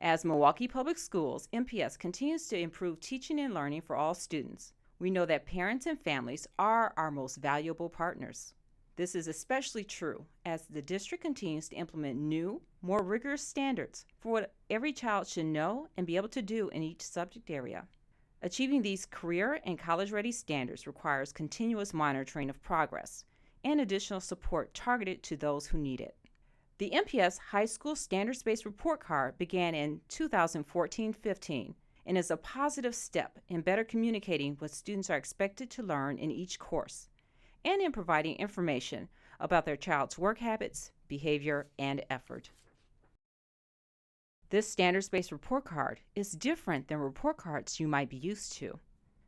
As Milwaukee Public Schools, MPS continues to improve teaching and learning for all students. We know that parents and families are our most valuable partners. This is especially true as the district continues to implement new, more rigorous standards for what every child should know and be able to do in each subject area. Achieving these career and college-ready standards requires continuous monitoring of progress and additional support targeted to those who need it. The MPS High School Standards-Based Report Card began in 2014-15 and is a positive step in better communicating what students are expected to learn in each course and in providing information about their child's work habits, behavior, and effort. This standards-based report card is different than report cards you might be used to.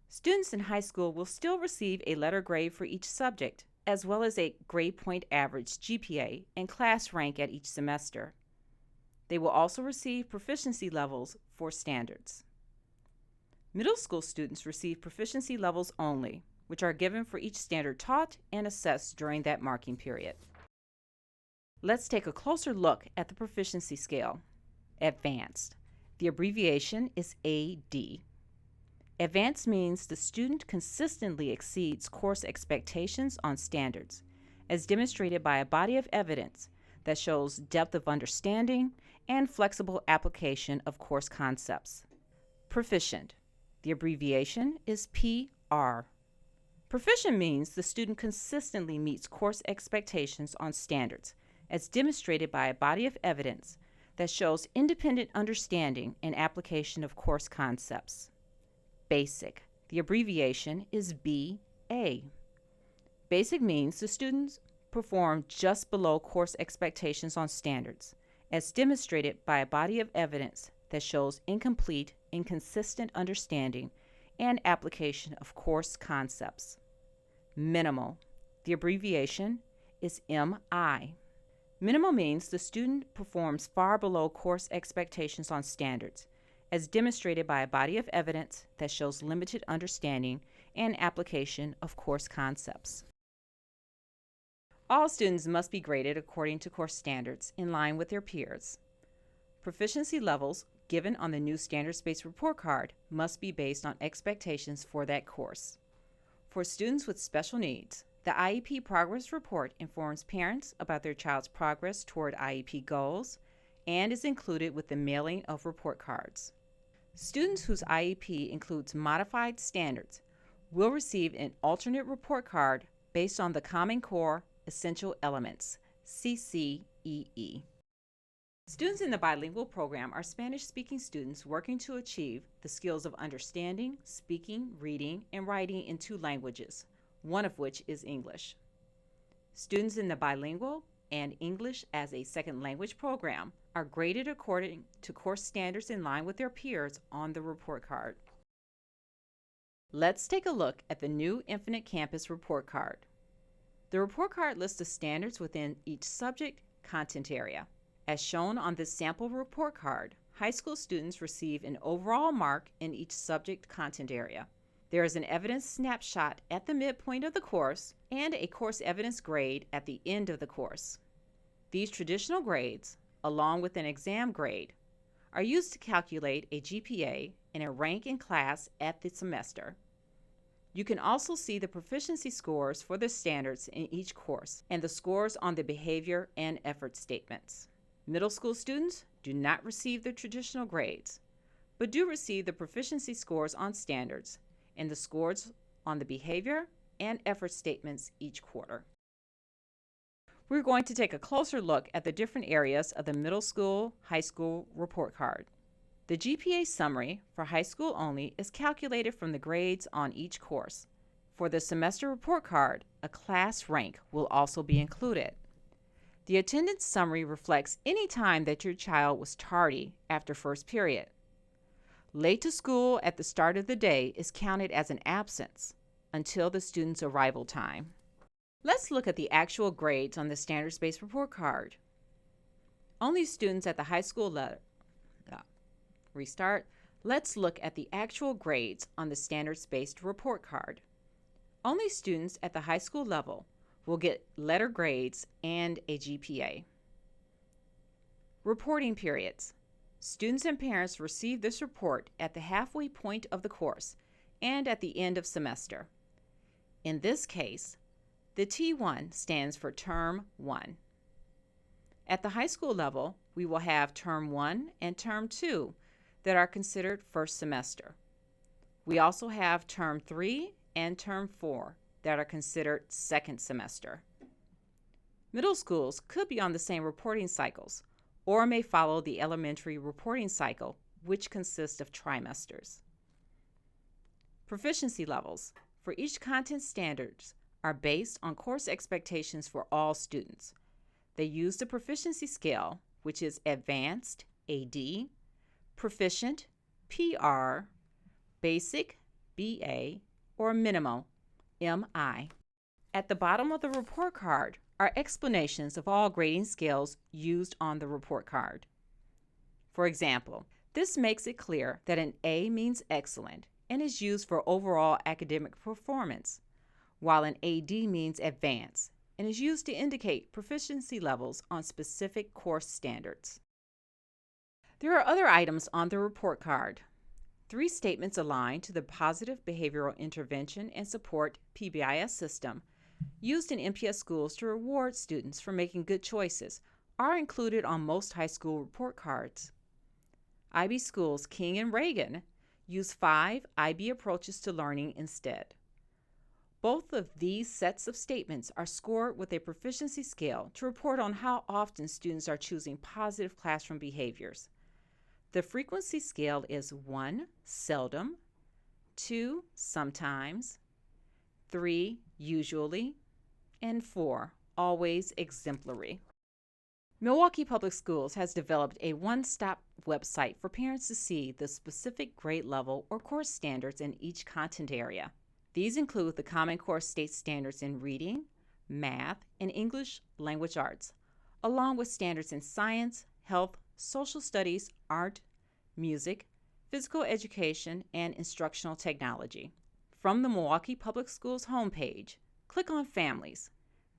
Students in high school will still receive a letter grade for each subject, as well as a grade point average GPA and class rank at each semester. They will also receive proficiency levels for standards. Middle school students receive proficiency levels only, which are given for each standard taught and assessed during that marking period. Let's take a closer look at the proficiency scale. Advanced. The abbreviation is AD. Advanced means the student consistently exceeds course expectations on standards, as demonstrated by a body of evidence that shows depth of understanding and flexible application of course concepts. Proficient. The abbreviation is PR. Proficient means the student consistently meets course expectations on standards, as demonstrated by a body of evidence that shows independent understanding and application of course concepts. Basic. The abbreviation is BA. Basic means the students perform just below course expectations on standards, as demonstrated by a body of evidence that shows incomplete, inconsistent understanding and application of course concepts. Minimal. The abbreviation is MI. Minimal means the student performs far below course expectations on standards, as demonstrated by a body of evidence that shows limited understanding and application of course concepts. All students must be graded according to course standards in line with their peers. Proficiency levels given on the new standards-based report card must be based on expectations for that course. For students with special needs, the IEP Progress Report informs parents about their child's progress toward IEP goals and is included with the mailing of report cards. Students whose IEP includes modified standards will receive an alternate report card based on the Common Core Essential Elements, CCEE. Students in the bilingual program are Spanish-speaking students working to achieve the skills of understanding, speaking, reading, and writing in 2 languages, one of which is English. Students in the bilingual and English as a second language program are graded according to course standards in line with their peers on the report card. Let's take a look at the new Infinite Campus report card. The report card lists the standards within each subject content area. As shown on this sample report card, high school students receive an overall mark in each subject content area. There is an evidence snapshot at the midpoint of the course and a course evidence grade at the end of the course. These traditional grades, along with an exam grade, are used to calculate a GPA and a rank in class at the semester. You can also see the proficiency scores for the standards in each course and the scores on the behavior and effort statements. Middle school students do not receive the traditional grades, but do receive the proficiency scores on standards and the scores on the behavior and effort statements each quarter. We're going to take a closer look at the different areas of the middle school, high school report card. The GPA summary for high school only is calculated from the grades on each course. For the semester report card, a class rank will also be included. The attendance summary reflects any time that your child was tardy after first period. Late to school at the start of the day is counted as an absence until the student's arrival time. Let's look at the actual grades on the standards-based report card. Only students at the high school level. Let's look at the actual grades on the standards-based report card. Only students at the high school level will get letter grades and a GPA. Reporting periods. Students and parents receive this report at the halfway point of the course and at the end of semester. In this case, the T1 stands for Term 1. At the high school level, we will have Term 1 and Term 2 that are considered first semester. We also have Term 3 and Term 4 that are considered second semester. Middle schools could be on the same reporting cycles or may follow the elementary reporting cycle, which consists of trimesters. Proficiency levels for each content standards are based on course expectations for all students. They use the proficiency scale, which is Advanced, AD, Proficient, PR, Basic, BA, or Minimal, MI. At the bottom of the report card are explanations of all grading scales used on the report card. For example, this makes it clear that an A means excellent and is used for overall academic performance, while an AD means advanced and is used to indicate proficiency levels on specific course standards. There are other items on the report card. 3 statements aligned to the Positive Behavioral Intervention and Support PBIS system used in MPS schools to reward students for making good choices are included on most high school report cards. IB schools King and Reagan use 5 IB approaches to learning instead. Both of these sets of statements are scored with a proficiency scale to report on how often students are choosing positive classroom behaviors. The frequency scale is 1, seldom, 2, sometimes, 3, usually, and 4, always exemplary. Milwaukee Public Schools has developed a one-stop website for parents to see the specific grade level or course standards in each content area. These include the Common Core state standards in reading, math, and English language arts, along with standards in science, health, social studies, art, music, physical education, and instructional technology. From the Milwaukee Public Schools homepage, click on Families,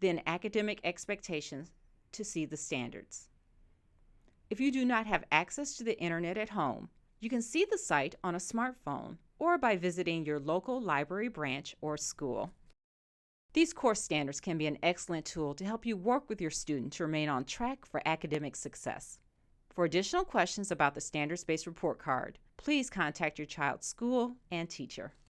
then Academic Expectations to see the standards. If you do not have access to the internet at home, you can see the site on a smartphone or by visiting your local library branch or school. These course standards can be an excellent tool to help you work with your student to remain on track for academic success. For additional questions about the standards-based report card, please contact your child's school and teacher.